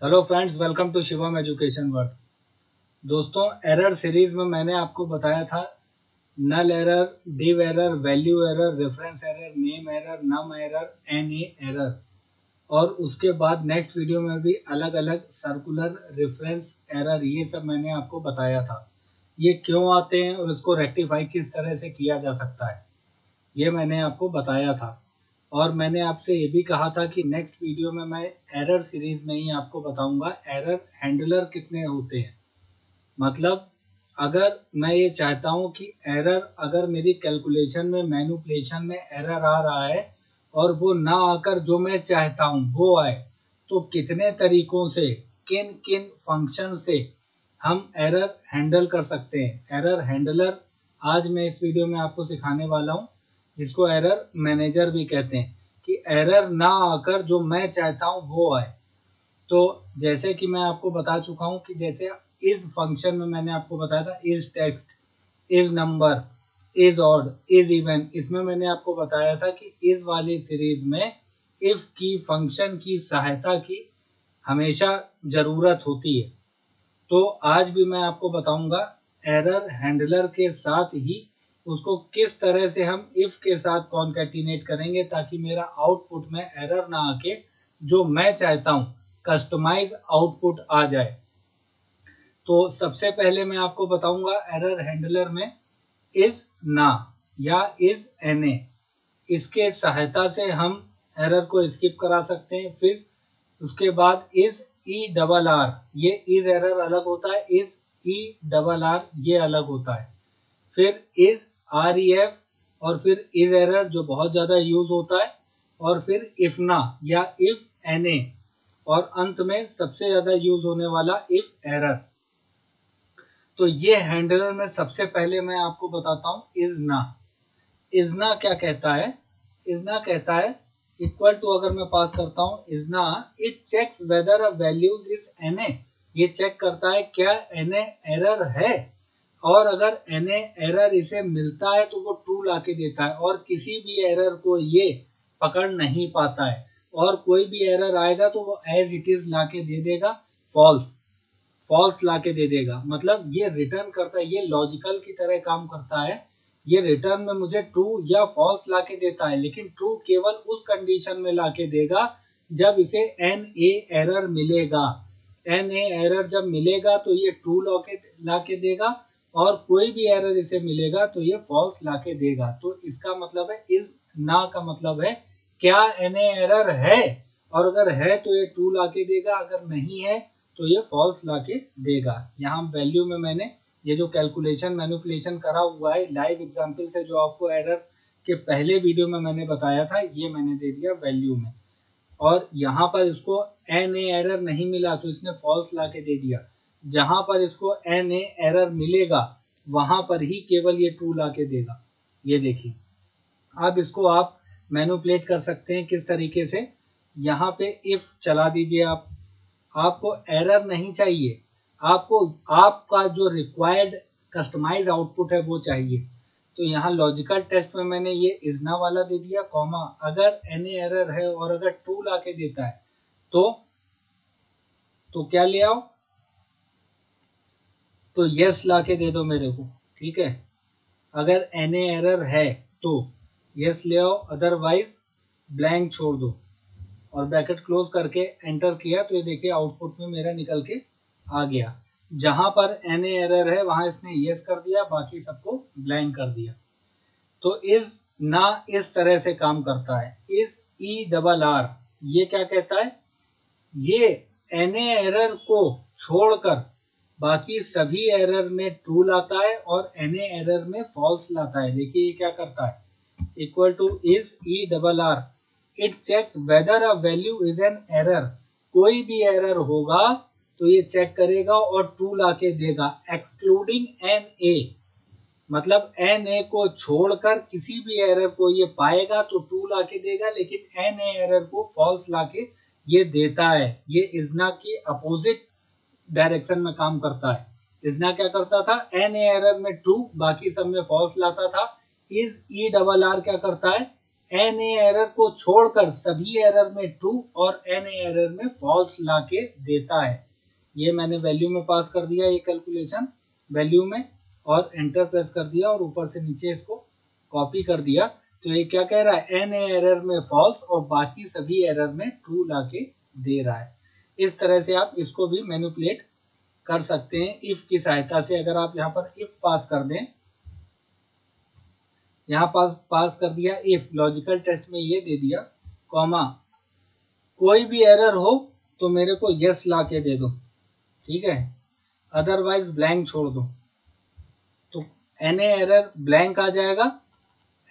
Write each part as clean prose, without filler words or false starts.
Hello friends, welcome to Shivam education world. दोस्तों, error series में मैंने आपको बताया था null error, div error, value error, reference error, name error, num error, NA error. और उसके बाद नेक्स्ट वीडियो में भी अलग अलग सर्कुलर, रेफरेंस एरर, ये सब मैंने आपको बताया था। ये क्यों आते हैं और इसको रेक्टिफाई किस तरह से किया जा सकता है, ये मैंने आपको बताया था। और मैंने आपसे ये भी कहा था कि नेक्स्ट वीडियो में मैं एरर सीरीज में ही आपको बताऊंगा एरर हैंडलर कितने होते हैं। मतलब अगर मैं ये चाहता हूँ कि एरर, अगर मेरी कैलकुलेशन में, मैनिपुलेशन में एरर आ रहा है और वो ना आकर जो मैं चाहता हूँ वो आए, तो कितने तरीकों से, किन किन फंक्शन से हम एरर हैंडल कर सकते हैं। एरर हैंडलर आज मैं इस वीडियो में आपको सिखाने वाला हूँ, जिसको एरर मैनेजर भी कहते हैं, कि एरर ना आकर जो मैं चाहता हूँ वो आए। तो जैसे कि मैं आपको बता चुका हूँ कि जैसे इस फंक्शन में मैंने आपको बताया था is text, is number, is odd, is even, इसमें मैंने आपको बताया था कि इस वाली सीरीज में इफ की फंक्शन की सहायता की हमेशा ज़रूरत होती है। तो आज भी मैं आपको बताऊंगा एरर हैंडलर के साथ ही उसको किस तरह से हम इफ के साथ कॉन्कैटिनेट करेंगे, ताकि मेरा आउटपुट में एरर ना आके जो मैं चाहता हूं कस्टमाइज आउटपुट आ जाए। तो सबसे पहले मैं आपको बताऊंगा एरर हैंडलर में इज ना या इज एनए, इसके सहायता से हम एरर को स्किप करा सकते हैं। फिर उसके बाद इज ई डबल आर, ये इज एरर अलग होता है, इज ई डबल आर ये अलग होता है। फिर इज आर ई एफ, और फिर इज एरर जो बहुत ज़्यादा यूज होता है, और फिर इफ ना या इफ एन ए, और अंत में सबसे ज़्यादा यूज होने वाला इफ एरर। तो ये हैंडलर में सबसे पहले मैं आपको बताता हूँ इज ना। इजना क्या कहता है? इजना कहता है इक्वल टू, अगर मैं पास करता हूँ is NaN, it checks whether a values is N A. ये चेक करता है क्या एन ए एरर है, और अगर एन ए एरर इसे मिलता है तो वो ट्रू ला के देता है, और किसी भी एरर को ये पकड़ नहीं पाता है। और कोई भी एरर आएगा तो वो एज इट इज ला के दे देगा फॉल्स, फॉल्स ला के दे देगा। मतलब ये रिटर्न करता है, ये लॉजिकल की तरह काम करता है। ये रिटर्न में मुझे ट्रू या फॉल्स ला के देता है, लेकिन ट्रू केवल उस कंडीशन में ला के देगा जब इसे एन ए एरर मिलेगा। एन ए एरर जब मिलेगा तो ये ट्रू ला के देगा, और कोई भी एरर इसे मिलेगा तो ये फॉल्स ला के देगा। तो इसका मतलब है इस ना का मतलब है क्या एन ए एरर है, और अगर है तो ये ट्रू ला के देगा, अगर नहीं है तो ये फॉल्स ला के देगा। यहाँ वैल्यू में मैंने ये जो कैलकुलेशन मैनिपुलेशन करा हुआ है लाइव एग्जांपल से, जो आपको एरर के पहले वीडियो में मैंने बताया था, ये मैंने दे दिया वैल्यू में। और यहाँ पर इसको एन ए एरर नहीं मिला तो इसने फॉल्स ला के दे दिया। जहाँ पर इसको एन ए एरर मिलेगा वहाँ पर ही केवल ये ट्रू ला के देगा। ये देखिए, अब इसको आप मैनिपुलेट कर सकते हैं किस तरीके से। यहाँ पे इफ चला दीजिए आप, आपको एरर नहीं चाहिए, आपको आपका जो रिक्वायर्ड कस्टमाइज आउटपुट है वो चाहिए। तो यहाँ लॉजिकल टेस्ट में मैंने ये इजना वाला दे दिया, कॉमा, अगर एनी एरर है और अगर ट्रू ला के देता है तो क्या ले आओ, तो यस ला के दे दो मेरे को, ठीक है। अगर एनी एरर है तो यस ले आओ, अदरवाइज ब्लैंक छोड़ दो, और ब्रैकेट क्लोज करके एंटर किया तो ये देखिए आउटपुट में मेरा निकल के आ गया। जहां पर एन एरर है वहां इसने यस कर दिया, बाकी सबको ब्लैंक कर दिया। तो इस ना इस तरह से काम करता है। इस ई डबल आर ये क्या कहता है, ये एन एरर को छोड़कर बाकी सभी एरर में ट्रू लाता है और एन एरर में फॉल्स लाता है। देखिए ये क्या करता है, equal to is E double R, it checks whether a value is an error. कोई भी एरर होगा तो ये चेक करेगा और ट्रू ला के देगा, एक्सक्लूडिंग एन ए। मतलब एन ए को छोड़कर किसी भी एरर को ये पाएगा तो ट्रू ला के देगा, लेकिन एन ए एरर को फॉल्स ला के ये देता है। ये इजना की अपोजिट डायरेक्शन में काम करता है। इजना क्या करता था, एन ए एरर में ट्रू, बाकी सब में फॉल्स लाता था। इज ई डबल आर क्या करता है, एन ए एरर को छोड़कर सभी एरर में ट्रू और एन ए एरर में फॉल्स ला के देता है। ये मैंने वैल्यू में पास कर दिया, ये कैलकुलेशन वैल्यू में, और एंटर प्रेस कर दिया और ऊपर से नीचे इसको कॉपी कर दिया। तो ये क्या कह रहा है, एन ए एरर में फॉल्स और बाकी सभी एरर में ट्रू ला के दे रहा है। इस तरह से आप इसको भी मैनिपुलेट कर सकते हैं इफ की सहायता से। अगर आप यहाँ पर इफ पास कर दें, यहाँ पास कर दिया इफ, लॉजिकल टेस्ट में ये दे दिया, कॉमा कोई भी एरर हो तो मेरे को यस ला के दे दो, ठीक है, अदरवाइज ब्लैंक छोड़ दो। तो एन ए एरर ब्लैंक आ जाएगा,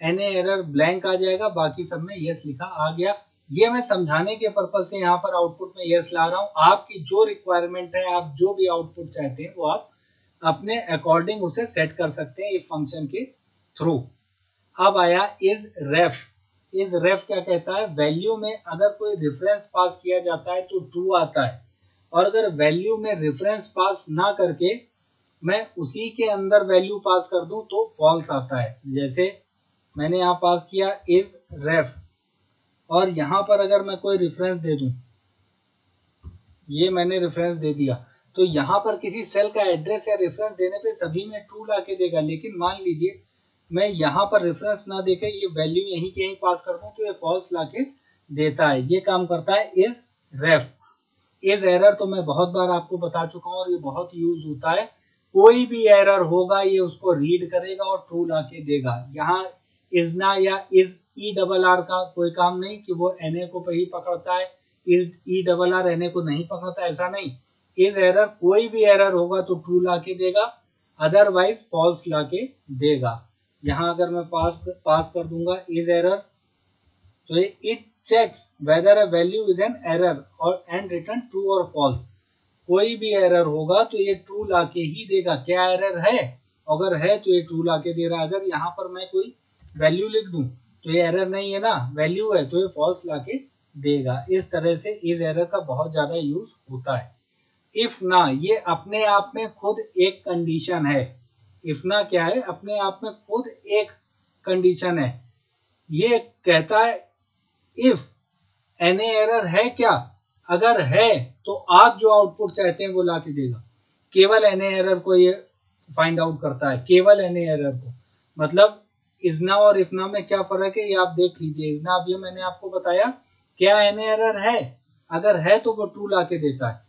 एन ए एरर ब्लैंक आ जाएगा, बाकी सब में यस लिखा आ गया। ये मैं समझाने के पर्पज से यहाँ पर आउटपुट में यस ला रहा हूँ। आपकी जो रिक्वायरमेंट है, आप जो भी आउटपुट चाहते हैं वो आप अपने अकॉर्डिंग उसे सेट कर सकते हैं इस फंक्शन के थ्रू। अब आया इज रेफ। इज रेफ क्या कहता है, वैल्यू में अगर कोई रेफरेंस पास किया जाता है तो ट्रू आता है, और अगर वैल्यू में रेफरेंस पास ना करके मैं उसी के अंदर वैल्यू पास कर दूं तो फॉल्स आता है। जैसे मैंने यहाँ पास किया इज रेफ, और यहाँ पर अगर मैं कोई रेफरेंस दे दूं, ये मैंने रेफरेंस दे दिया, तो यहाँ पर किसी सेल का एड्रेस या रेफरेंस देने पे सभी में ट्रू ला के देगा। लेकिन मान लीजिए मैं यहाँ पर रेफरेंस ना देके ये वैल्यू यहीं के यहीं पास कर दूं तो ये फॉल्स ला के देता है। ये काम करता है इज रेफ। इज एरर तो मैं बहुत बार आपको बता चुका हूँ और ये बहुत यूज होता है। कोई भी एरर होगा ये उसको रीड करेगा और ट्रू ला के देगा। यहाँ इज ना या इज ई डबल आर का कोई काम नहीं कि वो एन ए को ही पकड़ता है, is E double R N A को नहीं पकड़ता, ऐसा नहीं। इज एरर कोई भी एरर होगा तो ट्रू ला के देगा, अदरवाइज फॉल्स ला के देगा। यहाँ अगर मैं पास कर दूंगा इज एरर, तो ये it checks whether a value is an error और एंड रिटर्न ट्रू और फॉल्स। कोई भी एरर होगा तो ये ट्रू ला के ही देगा। क्या एरर है, अगर है तो ये ट्रू ला के दे रहा है। अगर यहाँ पर मैं कोई वैल्यू लिख दूं तो ये एरर नहीं है ना, वैल्यू है, तो ये फॉल्स ला के देगा। इस तरह से इस एरर का बहुत ज्यादा यूज होता है। इफ ना, ये अपने आप में खुद एक कंडीशन है। इफ ना क्या है, अपने आप में खुद एक कंडीशन है। ये कहता है इफ एन एरर है क्या, अगर है तो आप जो आउटपुट चाहते हैं वो ला के देगा। केवल एन एरर को ये फाइंड आउट करता है, केवल एन एरर को। मतलब इजना और इफना में क्या फर्क है ये आप देख लीजिए। इजना अब ये मैंने आपको बताया, क्या एन एरर है, अगर है तो वो ट्रू ला के देता है,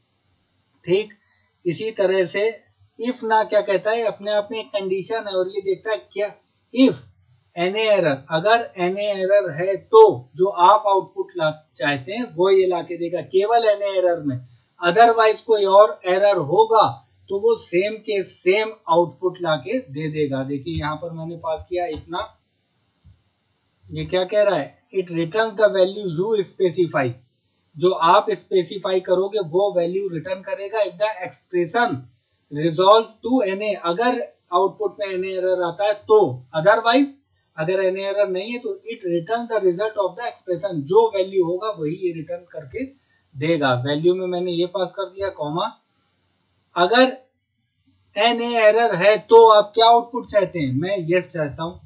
ठीक। इसी तरह से इफ ना क्या कहता है, अपने आप में एक कंडीशन है और ये देखता है क्या, इफ एन एरर, अगर एन एरर है तो जो आप आउटपुट ला चाहते हैं वो ये ला के देगा, केवल एन एरर में। अदरवाइज कोई और एरर होगा तो वो सेम के सेम आउटपुट ला के दे देगा। देखिए यहाँ पर मैंने पास किया इफ ना, ये क्या कह रहा है, it returns the value you specify. जो आप स्पेसिफाई करोगे वो वैल्यू रिटर्न करेगा if the expression resolve to N A, अगर आउटपुट में एन एरर आता है तो। अदरवाइज अगर एन एरर नहीं है तो it return the result of the expression, जो वैल्यू होगा वही ये रिटर्न करके देगा। वैल्यू में मैंने ये पास कर दिया, कॉमा अगर एन एरर है तो आप क्या आउटपुट चाहते हैं, मैं यस चाहता हूं।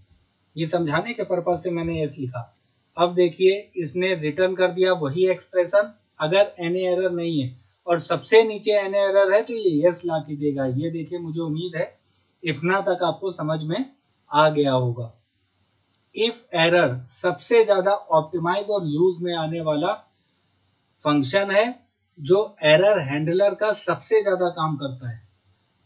ये समझाने के पर्पज से मैंने यस लिखा। अब देखिए इसने रिटर्न कर दिया वही एक्सप्रेशन अगर एन एरर नहीं है, और सबसे नीचे एन एरर है तो ये यस ला के देगा। ये देखिए, मुझे उम्मीद है इफना तक आपको समझ में आ गया होगा। इफ एरर सबसे ज्यादा ऑप्टिमाइज और यूज में आने वाला फंक्शन है जो एरर हैंडलर का सबसे ज्यादा काम करता है।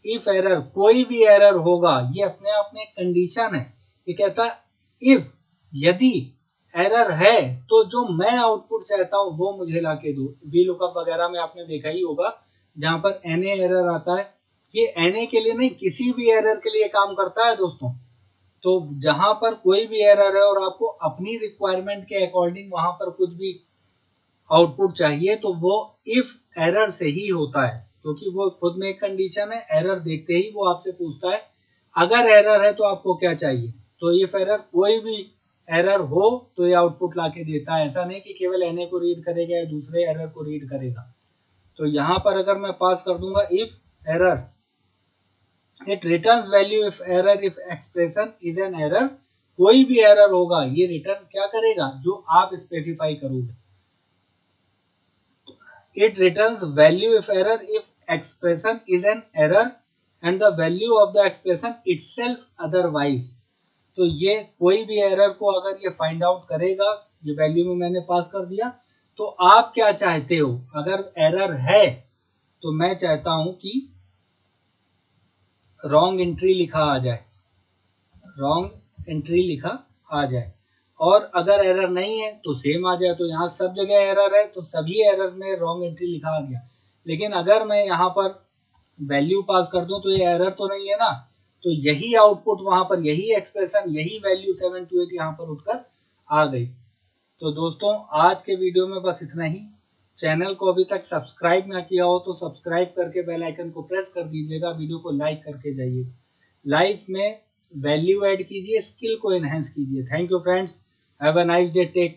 इफ एरर, कोई भी एरर होगा, ये अपने आप में कंडीशन है। ये कहता है इफ, यदि एरर है तो जो मैं आउटपुट चाहता हूं वो मुझे ला के दो। वी लुकअप वगैरह में आपने देखा ही होगा जहां पर एन एरर आता है, ये एन के लिए नहीं किसी भी एरर के लिए काम करता है दोस्तों। तो जहां पर कोई भी एरर है और आपको अपनी रिक्वायरमेंट के अकॉर्डिंग वहां पर कुछ भी आउटपुट चाहिए तो वो इफ एरर से ही होता है, क्योंकि वो खुद में एक कंडीशन है। एरर देखते ही वो आपसे पूछता है अगर एरर है तो आपको क्या चाहिए। तो इफ एरर, कोई भी एरर हो तो ये आउटपुट ला के देता है। ऐसा नहीं कि केवल एन को रीड करेगा या दूसरे एरर को रीड करेगा। तो यहाँ पर अगर मैं पास कर दूंगा if error, it returns value if error, if expression is an error कोई भी एरर होगा ये रिटर्न क्या करेगा, जो आप स्पेसिफाई करोगे। It returns value if error if expression is an error and the value of the expression itself otherwise। तो ये कोई भी एरर को अगर ये फाइंड आउट करेगा, ये वैल्यू में मैंने पास कर दिया, तो आप क्या चाहते हो, अगर एरर है तो मैं चाहता हूं कि रॉन्ग एंट्री लिखा आ जाए, रॉन्ग एंट्री लिखा आ जाए। और अगर एरर नहीं है तो सेम आ जाए। तो यहाँ सब जगह एरर है तो सभी एरर में रॉन्ग एंट्री लिखा आ गया। लेकिन अगर मैं यहाँ पर वैल्यू पास कर दूं तो ये एरर तो नहीं है ना, तो यही आउटपुट वहां पर, यही एक्सप्रेशन, यही वैल्यू 728 यहाँ पर उठकर आ गई। तो दोस्तों आज के वीडियो में बस इतना ही। चैनल को अभी तक सब्सक्राइब ना किया हो तो सब्सक्राइब करके बेल आइकन को प्रेस कर दीजिएगा, वीडियो को लाइक करके जाइए। लाइफ में वैल्यू ऐड कीजिए, स्किल को एनहेंस कीजिए। Thank you friends, have a nice day, take